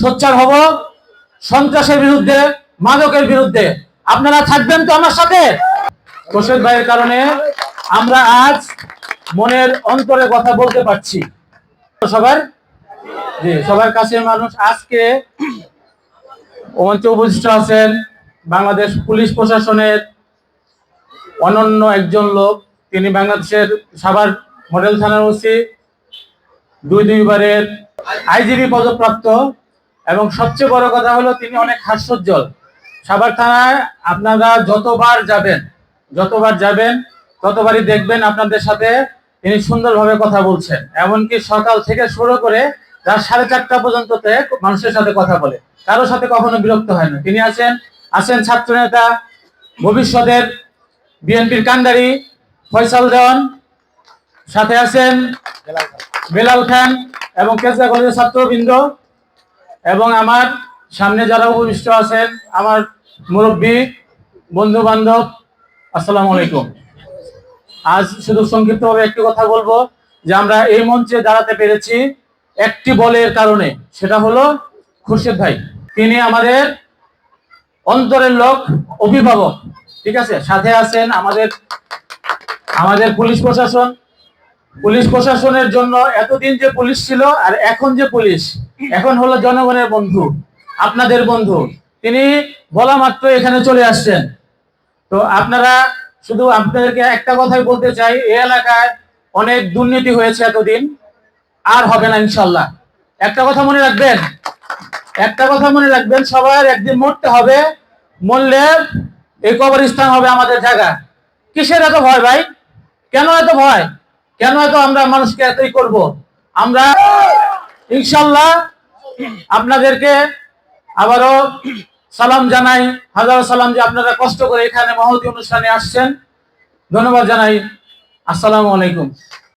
সোচ্চার হব সন্ত্রাসের বিরুদ্ধে, মাদকের বিরুদ্ধে। আপনারা থাকবেন তো আমার সাথে? তোষেদ ভাইয়ের কারণে আমরা আজ মনের অন্তরে কথা বলতে পারছি। সবার কাছে মানুষ আজকে মঞ্চে উপস্থিত আছেন বাংলাদেশ পুলিশ প্রশাসনের অনন্য একজন লোক। তিনি বাংলাদেশের সাভার মডেল থানার ওসি, দুইবারের আইজিপি পদপ্রাপ্ত, এবং সবচেয়ে বড় কথা হলো তিনি অনেক হাস্যোজ্জ্বল। সাভার থানায় আপনারা যতবার যাবেন ততবারই দেখবেন আপনাদের সাথে তিনি সুন্দরভাবে কথা বলছেন। এমনকি সকাল থেকে শুরু করে রাত 4:30 পর্যন্ত মানুষের সাথে কথা বলে, কারোর সাথে কখনো বিরক্ত হয় না। তিনি আছেন ছাত্র নেতা, ভবিষ্যতের বিএনপির কান্ডারি ফয়সাল দেওয়ান, সাথে আছেন বেলাল খান এবং কেসা কলেজের ছাত্রবৃন্দ, এবং আমার সামনে যারা উপবিষ্ট আছেন আমার মুরব্বী বন্ধু বান্ধব, আসসালামু আলাইকুম। আজ শুধু সংক্ষিপ্তভাবে একটি কথা বলবো যে আমরা এই মঞ্চে দাঁড়াতে পেরেছি একটি বলের কারণে, সেটা হলো খুরশেদ ভাই। তিনি আমাদের অন্তরের লোক, অভিভাবক, ঠিক আছে। সাথে আছেন আমাদের পুলিশ প্রশাসনের জন্য এতদিন যে পুলিশ ছিল আর এখন যে পুলিশ, এখন হলো জনগণের বন্ধু, আপনাদের বন্ধু। তিনি বলা মাত্র এখানে চলে আসছেন। তো আপনাদেরকে একটা কথাই বলতে চাই, এই এলাকায় অনেক দুর্নীতি হয়েছে এতদিন, আর হবে না ইনশাল্লাহ। একটা কথা মনে রাখবেন, সবার একদিন মরতে হবে, মরলে এই কবরস্থান হবে আমাদের জায়গা। কিসের এত ভয় ভাই? কেন এত ভয়? কেন এত আমরা মানুষকে এতই করব? আমরা ইনশাল্লাহ আপনাদেরকে আবারও সালাম জানাই, হাজারো সালাম যে আপনারা কষ্ট করে এখানে মহতী অনুষ্ঠানে আসছেন। ধন্যবাদ জানাই। আসসালামু আলাইকুম।